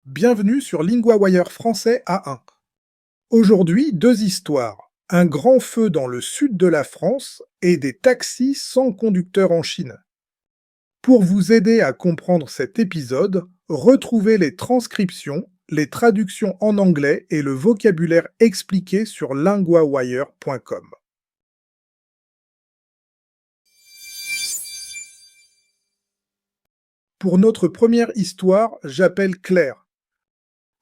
Bienvenue sur LinguaWire français A1. Aujourd'hui, deux histoires. Un grand feu dans le sud de la France et des taxis sans conducteur en Chine. Pour vous aider à comprendre cet épisode, retrouvez les transcriptions, les traductions en anglais et le vocabulaire expliqué sur linguawire.com. Pour notre première histoire, j'appelle Claire.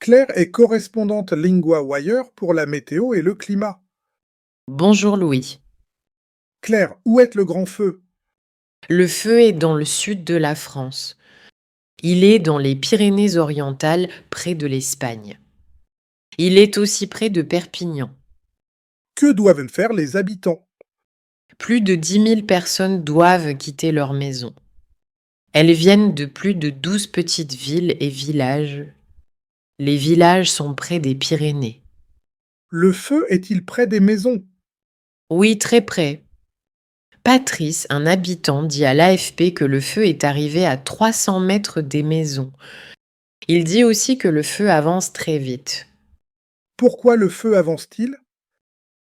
Claire est correspondante LinguaWire pour la météo et le climat. Bonjour Louis. Claire, où est le grand feu? Le feu est dans le sud de la France. Il est dans les Pyrénées-Orientales, près de l'Espagne. Il est aussi près de Perpignan. Que doivent faire les habitants? Plus de 10 000 personnes doivent quitter leur maison. Elles viennent de plus de 12 petites villes et villages. Les villages sont près des Pyrénées. Le feu est-il près des maisons? Oui, très près. Patrice, un habitant, dit à l'AFP que le feu est arrivé à 300 mètres des maisons. Il dit aussi que le feu avance très vite. Pourquoi le feu avance-t-il?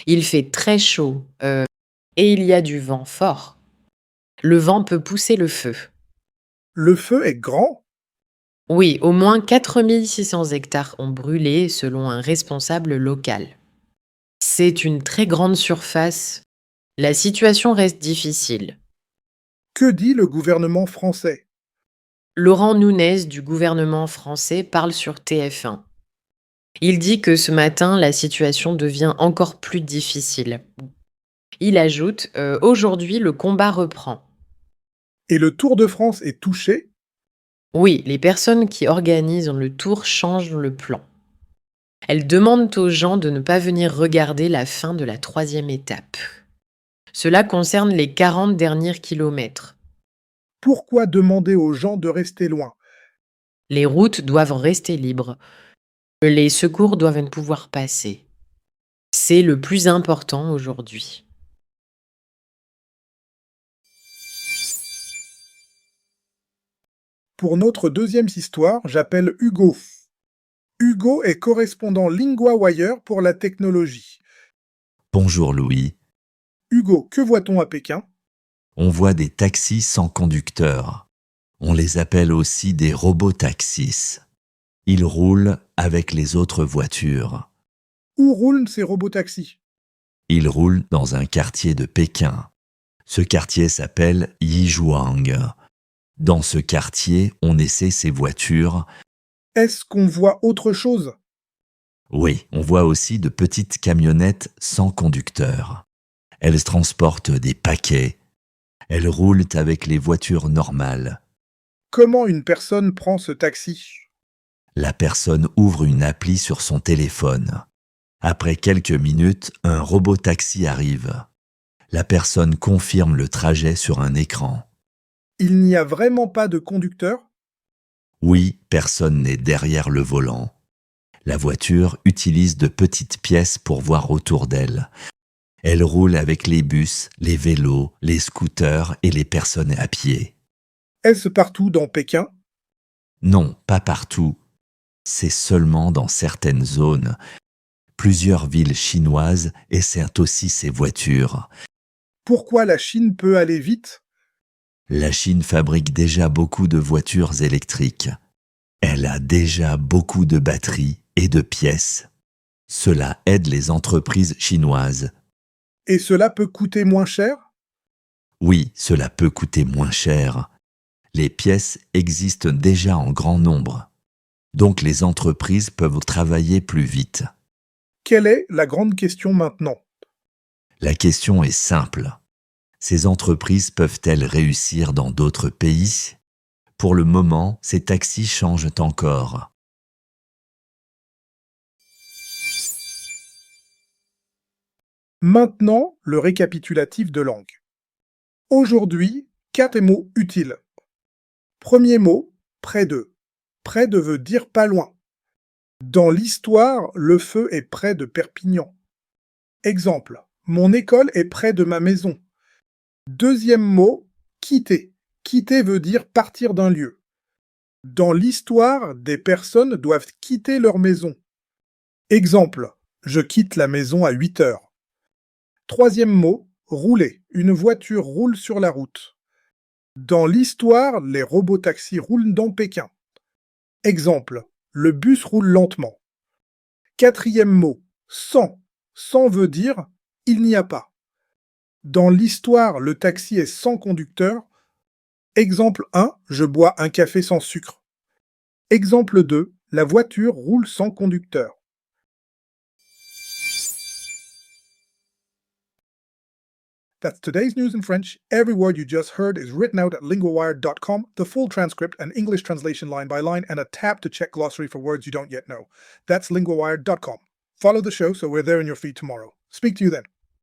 Il fait très chaud et il y a du vent fort. Le vent peut pousser le feu. Le feu est grand? Oui, au moins 4600 hectares ont brûlé selon un responsable local. C'est une très grande surface. La situation reste difficile. Que dit le gouvernement français? Laurent Nunez du gouvernement français parle sur TF1. Il dit que ce matin, la situation devient encore plus difficile. Il ajoute « Aujourd'hui, le combat reprend ». Et le Tour de France est touché? Oui, les personnes qui organisent le tour changent le plan. Elles demandent aux gens de ne pas venir regarder la fin de la 3e étape. Cela concerne les 40 derniers kilomètres. Pourquoi demander aux gens de rester loin? Les routes doivent rester libres. Les secours doivent pouvoir passer. C'est le plus important aujourd'hui. Pour notre deuxième histoire, j'appelle Hugo. Hugo est correspondant LinguaWire pour la technologie. Bonjour Louis. Hugo, que voit-on à Pékin? On voit des taxis sans conducteur. On les appelle aussi des robotaxis. Ils roulent avec les autres voitures. Où roulent ces robotaxis? Ils roulent dans un quartier de Pékin. Ce quartier s'appelle Yizhuang. Dans ce quartier, on essaie ces voitures. Est-ce qu'on voit autre chose? Oui, on voit aussi de petites camionnettes sans conducteur. Elles transportent des paquets. Elles roulent avec les voitures normales. Comment une personne prend ce taxi? La personne ouvre une appli sur son téléphone. Après quelques minutes, un robot-taxi arrive. La personne confirme le trajet sur un écran. Il n'y a vraiment pas de conducteur? Oui, personne n'est derrière le volant. La voiture utilise de petites pièces pour voir autour d'elle. Elle roule avec les bus, les vélos, les scooters et les personnes à pied. Est-ce partout dans Pékin? Non, pas partout. C'est seulement dans certaines zones. Plusieurs villes chinoises essaient aussi ces voitures. Pourquoi la Chine peut aller vite? La Chine fabrique déjà beaucoup de voitures électriques. Elle a déjà beaucoup de batteries et de pièces. Cela aide les entreprises chinoises. Et cela peut coûter moins cher? Oui, cela peut coûter moins cher. Les pièces existent déjà en grand nombre. Donc les entreprises peuvent travailler plus vite. Quelle est la grande question maintenant? La question est simple. Ces entreprises peuvent-elles réussir dans d'autres pays? Pour le moment, ces taxis changent encore. Maintenant, le récapitulatif de langue. Aujourd'hui, 4 mots utiles. Premier mot, près de. Près de veut dire pas loin. Dans l'histoire, le feu est près de Perpignan. Exemple, mon école est près de ma maison. Deuxième mot, quitter. Quitter veut dire partir d'un lieu. Dans l'histoire, des personnes doivent quitter leur maison. Exemple, je quitte la maison à 8 heures. Troisième mot, rouler. Une voiture roule sur la route. Dans l'histoire, les robotaxis roulent dans Pékin. Exemple, le bus roule lentement. Quatrième mot, sans. Sans veut dire il n'y a pas. Dans l'histoire, le taxi est sans conducteur. Exemple 1, je bois un café sans sucre. Exemple 2, la voiture roule sans conducteur. That's today's news in French. Every word you just heard is written out at linguawire.com, the full transcript, an English translation line by line, and a tab to check glossary for words you don't yet know. That's linguawire.com. Follow the show so we're there in your feed tomorrow. Speak to you then.